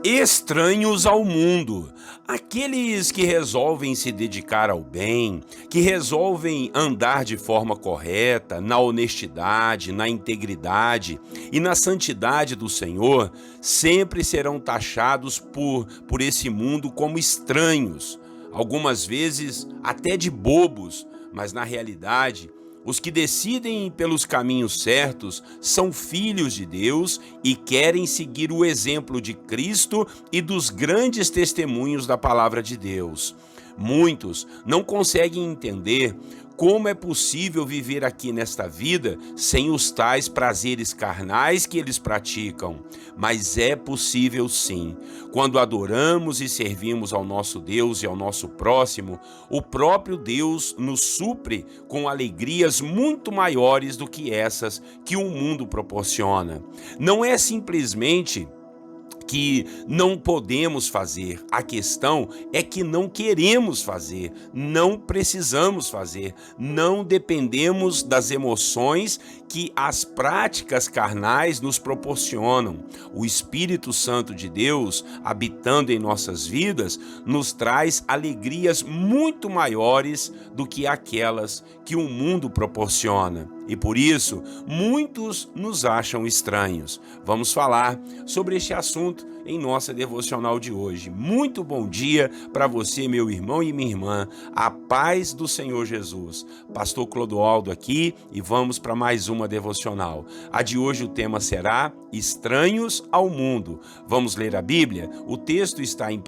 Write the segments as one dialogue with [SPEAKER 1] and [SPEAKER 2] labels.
[SPEAKER 1] Estranhos ao mundo, aqueles que resolvem se dedicar ao bem, que resolvem andar de forma correta, na honestidade, na integridade e na santidade do Senhor, sempre serão taxados por esse mundo como estranhos, algumas vezes até de bobos, mas na realidade, os que decidem pelos caminhos certos são filhos de Deus e querem seguir o exemplo de Cristo e dos grandes testemunhos da palavra de Deus. Muitos não conseguem entender como é possível viver aqui nesta vida sem os tais prazeres carnais que eles praticam. Mas é possível sim. Quando adoramos e servimos ao nosso Deus e ao nosso próximo, o próprio Deus nos supre com alegrias muito maiores do que essas que o mundo proporciona. Não é simplesmente que não podemos fazer. A questão é que não queremos fazer, não precisamos fazer, não dependemos das emoções que as práticas carnais nos proporcionam. O Espírito Santo de Deus, habitando em nossas vidas, nos traz alegrias muito maiores do que aquelas que o mundo proporciona. E por isso, muitos nos acham estranhos. Vamos falar sobre este assunto em nossa devocional de hoje. Muito bom dia para você, meu irmão e minha irmã. A paz do Senhor Jesus. Pastor Clodoaldo aqui e vamos para mais uma devocional. A de hoje o tema será Estranhos ao Mundo. Vamos ler a Bíblia? O texto está em 1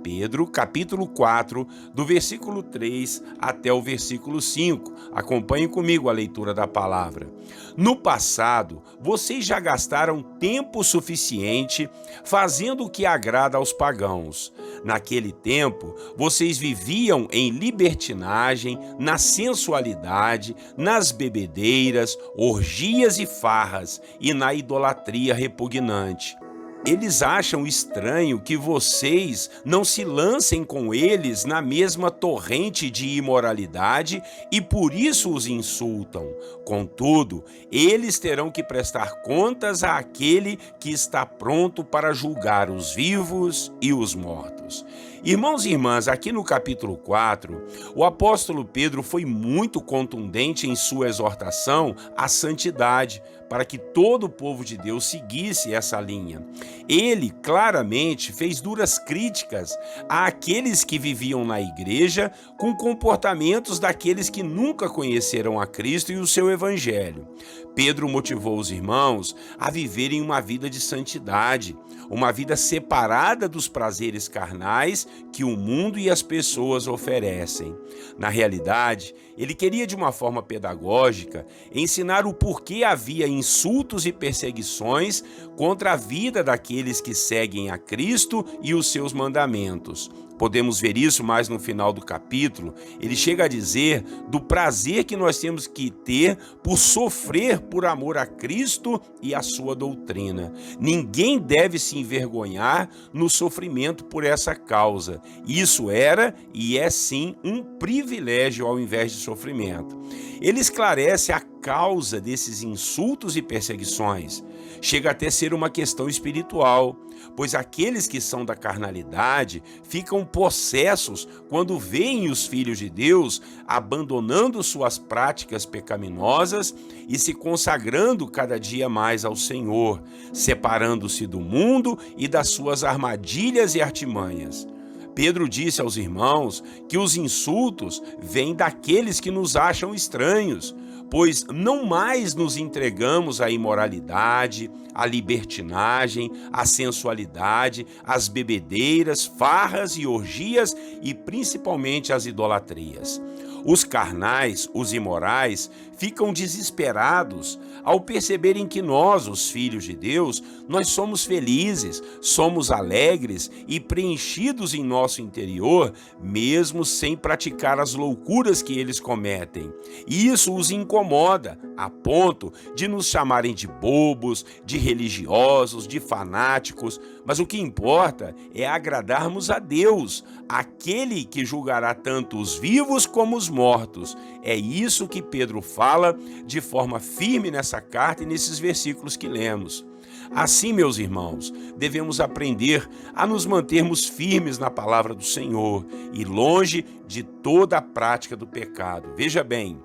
[SPEAKER 1] Pedro, capítulo 4, do versículo 3 até o versículo 5. Acompanhe comigo a leitura da palavra. No passado, vocês já gastaram tempo suficiente fazendo o que agrada aos pagãos. Naquele tempo, vocês viviam em libertinagem, na sensualidade, nas bebedeiras, orgias e farras e na idolatria repugnante. Eles acham estranho que vocês não se lancem com eles na mesma torrente de imoralidade e por isso os insultam. Contudo, eles terão que prestar contas àquele que está pronto para julgar os vivos e os mortos. Irmãos e irmãs, aqui no capítulo 4, o apóstolo Pedro foi muito contundente em sua exortação à santidade, para que todo o povo de Deus seguisse essa linha. Ele claramente fez duras críticas àqueles que viviam na igreja com comportamentos daqueles que nunca conheceram a Cristo e o seu evangelho. Pedro motivou os irmãos a viverem uma vida de santidade, uma vida separada dos prazeres carnais que o mundo e as pessoas oferecem. Na realidade, ele queria de uma forma pedagógica ensinar o porquê havia insultos e perseguições contra a vida daqueles que seguem a Cristo e os seus mandamentos. Podemos ver isso mais no final do capítulo. Ele chega a dizer do prazer que nós temos que ter por sofrer por amor a Cristo e a sua doutrina. Ninguém deve se envergonhar no sofrimento por essa causa. Isso era e é sim um privilégio ao invés de sofrimento. Ele esclarece a causa desses insultos e perseguições. Chega até ser uma questão espiritual, pois aqueles que são da carnalidade ficam possessos quando veem os filhos de Deus abandonando suas práticas pecaminosas e se consagrando cada dia mais ao Senhor, separando-se do mundo e das suas armadilhas e artimanhas. Pedro disse aos irmãos que os insultos vêm daqueles que nos acham estranhos, pois não mais nos entregamos à imoralidade, à libertinagem, à sensualidade, às bebedeiras, farras e orgias e principalmente às idolatrias. Os carnais, os imorais, ficam desesperados ao perceberem que nós, os filhos de Deus, nós somos felizes, somos alegres e preenchidos em nosso interior, mesmo sem praticar as loucuras que eles cometem. E isso os incomoda, a ponto de nos chamarem de bobos, de religiosos, de fanáticos, mas o que importa é agradarmos a Deus, aquele que julgará tanto os vivos como os mortos. É isso que Pedro fala de forma firme nessa carta e nesses versículos que lemos. Assim, meus irmãos, devemos aprender a nos mantermos firmes na palavra do Senhor e longe de toda a prática do pecado. Veja bem,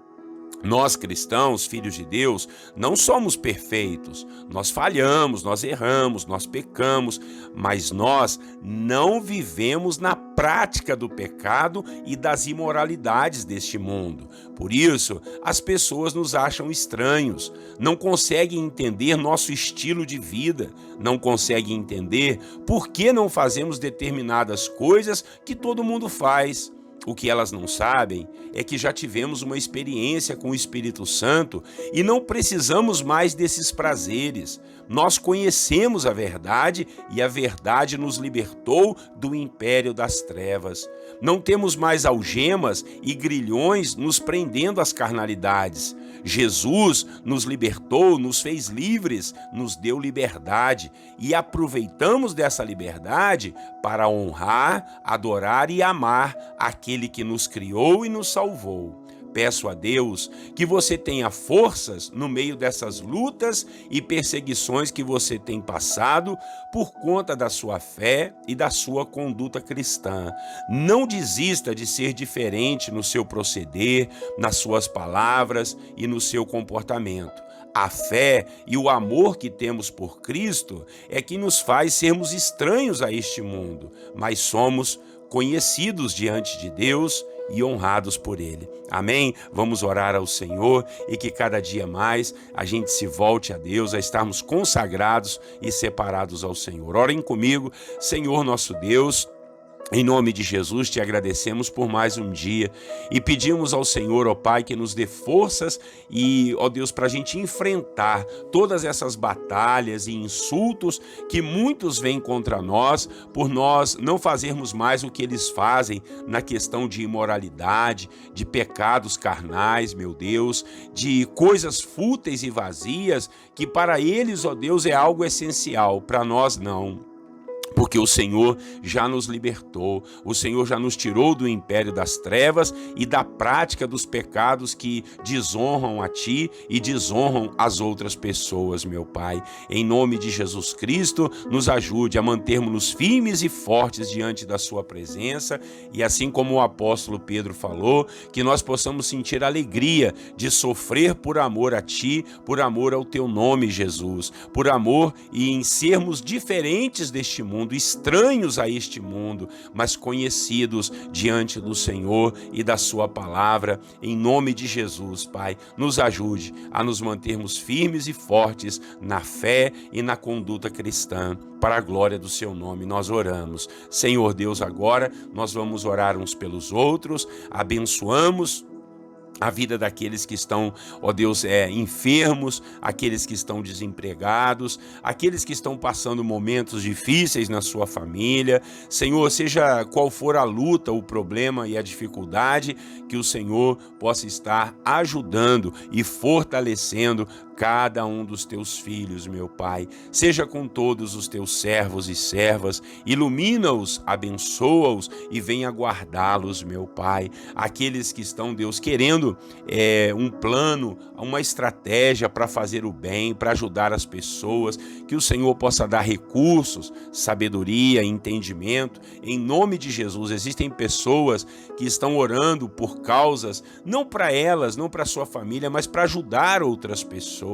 [SPEAKER 1] nós cristãos, filhos de Deus, não somos perfeitos. Nós falhamos, nós erramos, nós pecamos, mas nós não vivemos na prática do pecado e das imoralidades deste mundo. Por isso, as pessoas nos acham estranhos, não conseguem entender nosso estilo de vida, não conseguem entender por que não fazemos determinadas coisas que todo mundo faz. O que elas não sabem é que já tivemos uma experiência com o Espírito Santo e não precisamos mais desses prazeres. Nós conhecemos a verdade e a verdade nos libertou do império das trevas. Não temos mais algemas e grilhões nos prendendo às carnalidades. Jesus nos libertou, nos fez livres, nos deu liberdade e aproveitamos dessa liberdade para honrar, adorar e amar aquele que nos criou e nos salvou. Peço a Deus que você tenha forças no meio dessas lutas e perseguições que você tem passado por conta da sua fé e da sua conduta cristã. Não desista de ser diferente no seu proceder, nas suas palavras e no seu comportamento. A fé e o amor que temos por Cristo é que nos faz sermos estranhos a este mundo, mas somos conhecidos diante de Deus e honrados por Ele. Amém? Vamos orar ao Senhor e que cada dia mais a gente se volte a Deus, a estarmos consagrados e separados ao Senhor. Orem comigo. Senhor nosso Deus, em nome de Jesus, te agradecemos por mais um dia e pedimos ao Senhor, ó Pai, que nos dê forças e, ó Deus, para a gente enfrentar todas essas batalhas e insultos que muitos vêm contra nós por nós não fazermos mais o que eles fazem na questão de imoralidade, de pecados carnais, meu Deus, de coisas fúteis e vazias que para eles, ó Deus, é algo essencial, para nós não. Porque o Senhor já nos libertou, o Senhor já nos tirou do império das trevas e da prática dos pecados que desonram a Ti e desonram as outras pessoas, meu Pai. Em nome de Jesus Cristo, nos ajude a mantermos-nos firmes e fortes diante da Sua presença e assim como o apóstolo Pedro falou, que nós possamos sentir alegria de sofrer por amor a Ti, por amor ao Teu nome, Jesus, por amor e em sermos diferentes deste mundo, estranhos a este mundo, mas conhecidos diante do Senhor e da Sua palavra. Em nome de Jesus, Pai, nos ajude a nos mantermos firmes e fortes na fé e na conduta cristã. Para a glória do Seu nome, nós oramos. Senhor Deus, agora nós vamos orar uns pelos outros, abençoamos a vida daqueles que estão, ó Deus, enfermos, aqueles que estão desempregados, aqueles que estão passando momentos difíceis na sua família. Senhor, seja qual for a luta, o problema e a dificuldade, que o Senhor possa estar ajudando e fortalecendo cada um dos Teus filhos, meu Pai. Seja com todos os Teus servos e servas, ilumina-os, abençoa-os e venha guardá-los, meu Pai. Aqueles que estão, Deus, querendo um plano, uma estratégia para fazer o bem, para ajudar as pessoas, que o Senhor possa dar recursos, sabedoria, entendimento. Em nome de Jesus, existem pessoas que estão orando por causas, não para elas, não para sua família, mas para ajudar outras pessoas.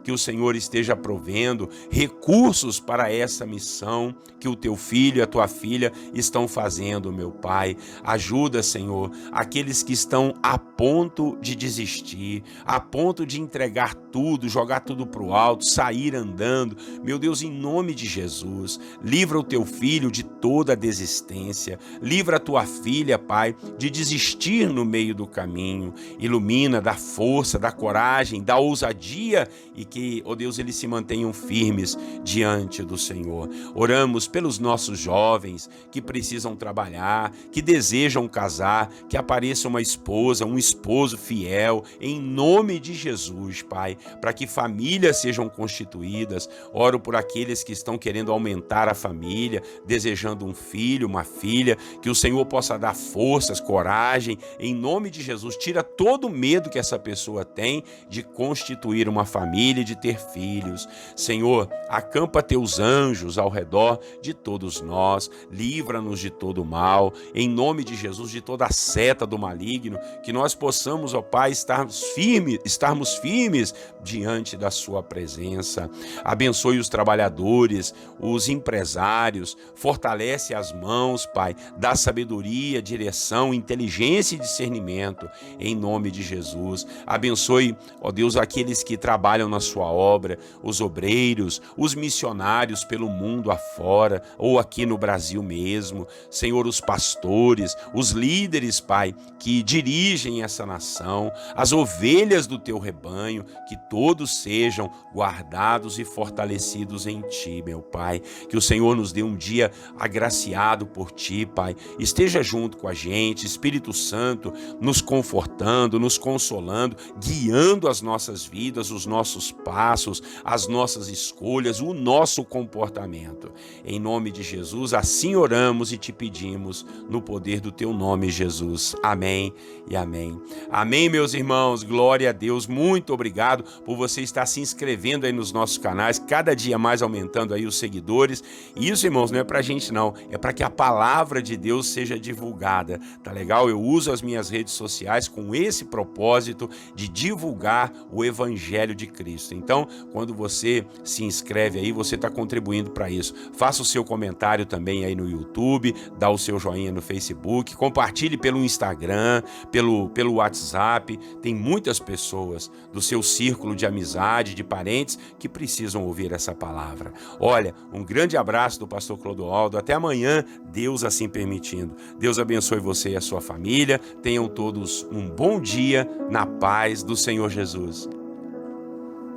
[SPEAKER 1] Que o Senhor esteja provendo recursos para essa missão que o Teu filho e a Tua filha estão fazendo, meu Pai. Ajuda, Senhor, aqueles que estão a ponto de desistir, a ponto de entregar tudo, jogar tudo para o alto, sair andando. Meu Deus, em nome de Jesus, livra o Teu filho de toda a desistência, livra a Tua filha, Pai, de desistir no meio do caminho. Ilumina, dá força, dá coragem, dá ousadia e que, ó Deus, eles se mantenham firmes diante do Senhor. Oramos pelos nossos jovens que precisam trabalhar, que desejam casar, que apareça uma esposa, um esposo esposo fiel, em nome de Jesus, Pai, para que famílias sejam constituídas. Oro por aqueles que estão querendo aumentar a família, desejando um filho, uma filha, que o Senhor possa dar forças, coragem, em nome de Jesus. Tira todo o medo que essa pessoa tem de constituir uma família e de ter filhos. Senhor, acampa teus anjos ao redor de todos nós, livra-nos de todo mal, em nome de Jesus, de toda a seta do maligno, que nós possamos, ó Pai, estarmos firmes diante da sua presença. Abençoe os trabalhadores, os empresários, fortalece as mãos, Pai, dá sabedoria, direção, inteligência e discernimento, em nome de Jesus. Abençoe, ó Deus, aqueles que trabalham na sua obra, os obreiros, os missionários pelo mundo afora, ou aqui no Brasil mesmo. Senhor, os pastores, os líderes, Pai, que dirigem essa nação, as ovelhas do teu rebanho, que todos sejam guardados e fortalecidos em ti, meu Pai. Que o Senhor nos dê um dia agraciado por ti, Pai. Esteja junto com a gente, Espírito Santo, nos confortando, nos consolando, guiando as nossas vidas, os nossos passos, as nossas escolhas, o nosso comportamento. Em nome de Jesus, assim oramos e te pedimos, no poder do teu nome, Jesus. Amém e amém. Amém, meus irmãos. Glória a Deus. Muito obrigado por você estar se inscrevendo aí nos nossos canais, cada dia mais aumentando aí os seguidores. E isso, irmãos, não é pra gente não, é para que a palavra de Deus seja divulgada, tá legal? Eu uso as minhas redes sociais com esse propósito de divulgar o Evangelho de Cristo. Então, quando você se inscreve aí, você está contribuindo para isso. Faça o seu comentário também aí no YouTube, dá o seu joinha no Facebook, compartilhe pelo Instagram, pelo WhatsApp. Tem muitas pessoas do seu círculo de amizade, de parentes, que precisam ouvir essa palavra. Olha, um grande abraço do pastor Clodoaldo. Até amanhã, Deus assim permitindo. Deus abençoe você e a sua família. Tenham todos um bom dia na paz do Senhor Jesus.